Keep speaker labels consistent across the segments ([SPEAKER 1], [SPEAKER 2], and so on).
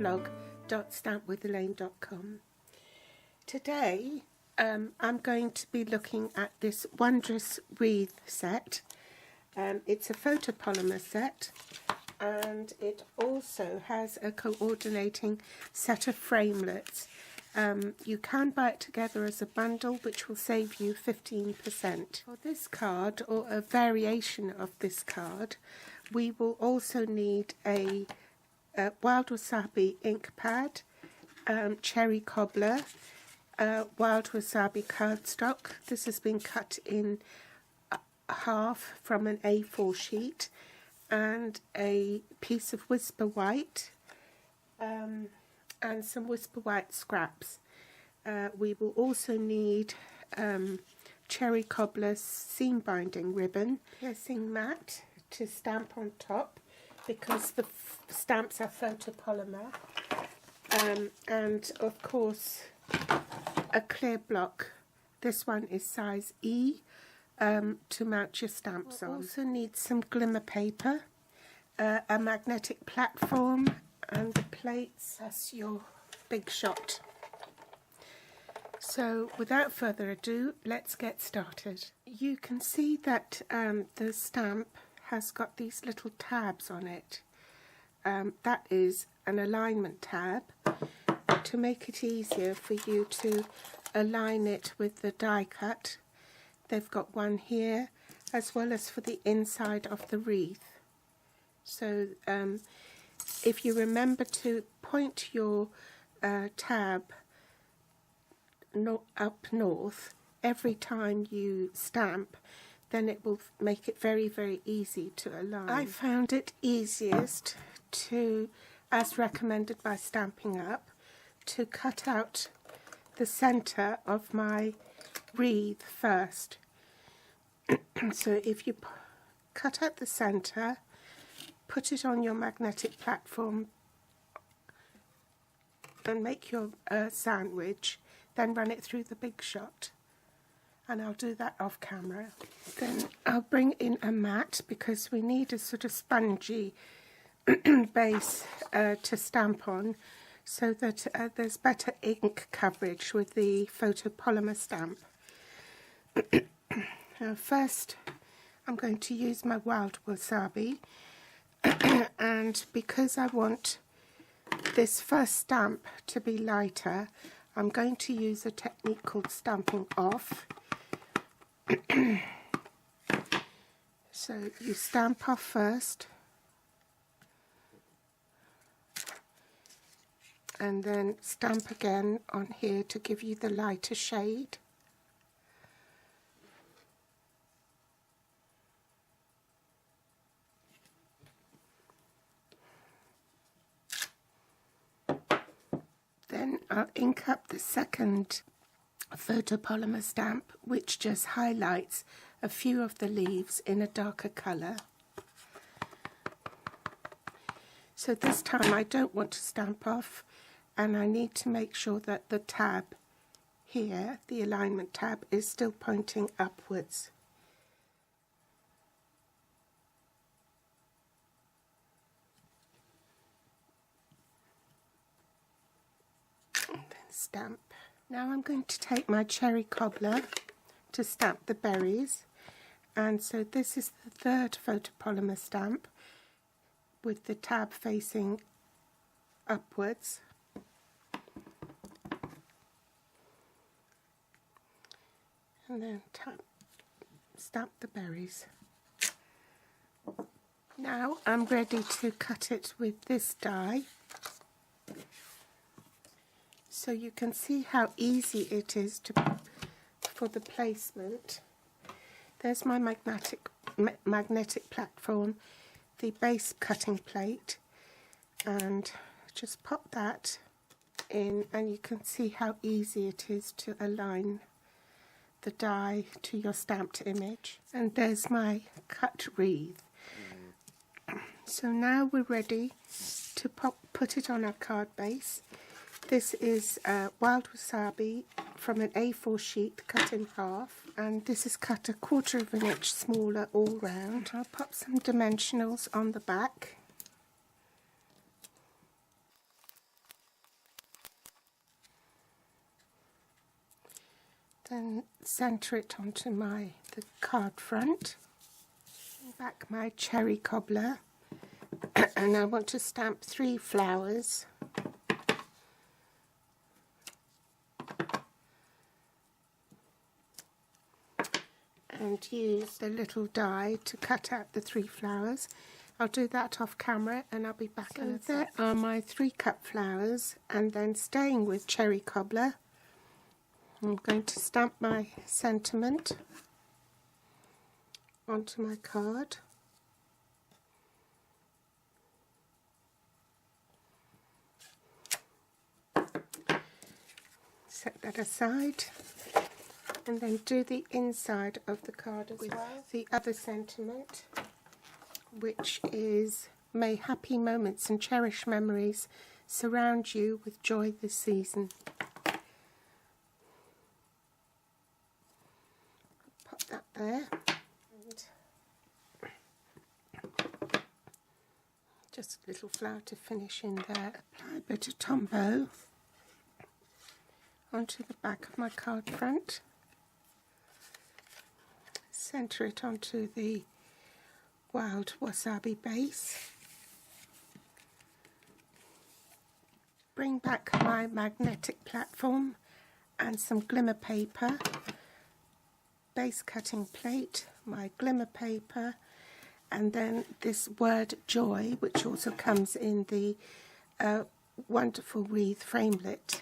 [SPEAKER 1] blog.stampwithelaine.com. Today I'm going to be looking at this Wondrous Wreath set. It's a photopolymer set, and it also has a coordinating set of framelits. You can buy it together as a bundle, which will save you 15%. For this card, or a variation of this card, we will also need a Wild Wasabi ink pad, cherry cobbler, Wild Wasabi cardstock. This has been cut in half from an A4 sheet, and a piece of Whisper White, and some Whisper White scraps. We will also need cherry cobbler seam binding ribbon, piercing mat to stamp on top because the stamps are photopolymer, and of course a clear block. This one is size E, to mount your stamps on. Also need some glimmer paper, a magnetic platform, and the plates. That's your big shot. So without further ado, let's get started. You can see that the stamp has got these little tabs on it. That is an alignment tab to make it easier for you to align it with the die cut. They've got one here, as well as for the inside of the wreath. So if you remember to point your tab up north every time you stamp, then it will make it very, very easy to align. I found it easiest to, as recommended by Stampin' Up, to cut out the centre of my wreath first. So if you cut out the centre, put it on your magnetic platform and make your sandwich, then run it through the big shot, and I'll do that off camera. Then I'll bring in a mat because we need a sort of spongy base to stamp on, so that there's better ink coverage with the photopolymer stamp. Now first I'm going to use my Wild Wasabi, and because I want this first stamp to be lighter, I'm going to use a technique called stamping off. So you stamp off first, and then stamp again on here to give you the lighter shade. Then I'll ink up the second photopolymer stamp, which just highlights a few of the leaves in a darker colour. So this time I don't want to stamp off, and I need to make sure that the tab here, the alignment tab, is still pointing upwards. And then stamp. Now I'm going to take my cherry cobbler to stamp the berries, and so this is the third photopolymer stamp with the tab facing upwards. And then stamp the berries. Now I'm ready to cut it with this die. So you can see how easy it is for the placement. There's my magnetic platform, the base cutting plate, and just pop that in, and you can see how easy it is to align the die to your stamped image. And there's my cut wreath. So now we're ready to put it on our card base. This is Wild Wasabi from an A4 sheet cut in half, and this is cut 1/4 of an inch smaller all round. I'll pop some dimensionals on the back. Then centre it onto the card front. Back my cherry cobbler, and I want to stamp 3 flowers. And use the little die to cut out the 3 flowers. I'll do that off camera and I'll be back in a sec. There are my 3 cut flowers, and then staying with cherry cobbler, I'm going to stamp my sentiment onto my card. Set that aside. And then do the inside of the card as well. The other sentiment, which is, may happy moments and cherished memories surround you with joy this season. Pop that there. And just a little flower to finish in there. Apply a bit of Tombow onto the back of my card front. Centre it onto the wild wasabi base. Bring back my magnetic platform and some glimmer paper, base cutting plate, my glimmer paper, and then this word joy, which also comes in the Wonderful Wreath framelit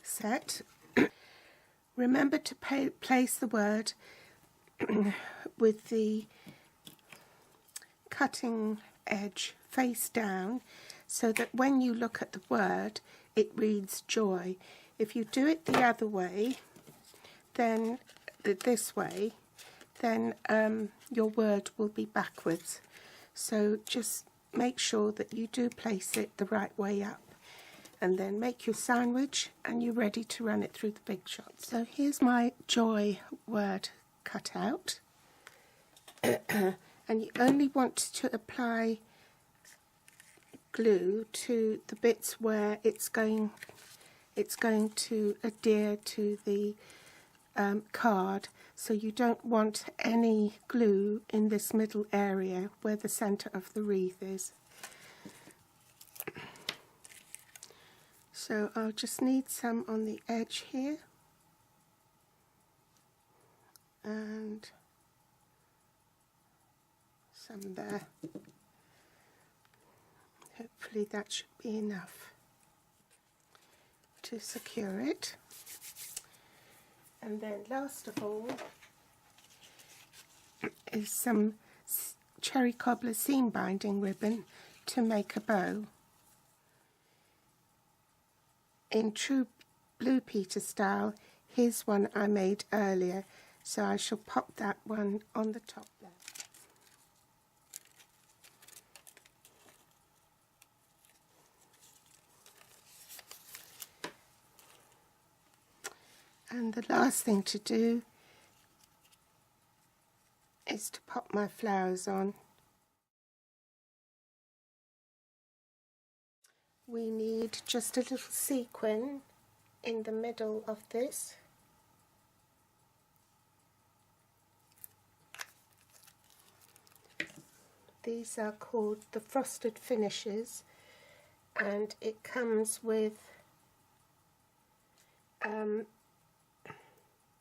[SPEAKER 1] set. Remember to place the word with the cutting edge face down, so that when you look at the word it reads joy. If you do it the other way, then this way, then your word will be backwards. So just make sure that you do place it the right way up, and then make your sandwich and you're ready to run it through the big shot. So here's my joy word cut out, and you only want to apply glue to the bits where it's going to adhere to the card, so you don't want any glue in this middle area where the centre of the wreath is. So I'll just need some on the edge here, and some there. Hopefully that should be enough to secure it. And then last of all is some cherry cobbler seam binding ribbon to make a bow. In true Blue Peter style, here's one I made earlier, so I shall pop that one on the top there. And the last thing to do is to pop my flowers on. We need just a little sequin in the middle of this. These are called the frosted finishes, and it comes with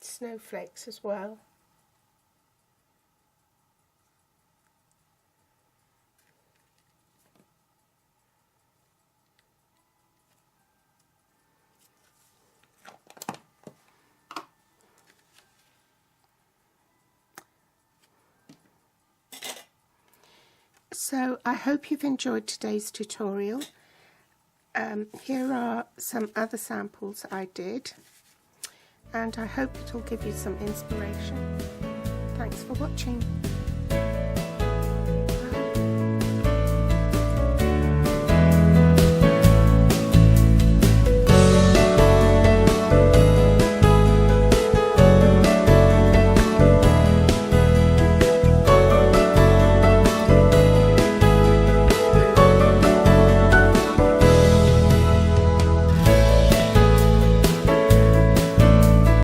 [SPEAKER 1] snowflakes as well. So I hope you've enjoyed today's tutorial. Here are some other samples I did, and I hope it will give you some inspiration. Thanks for watching.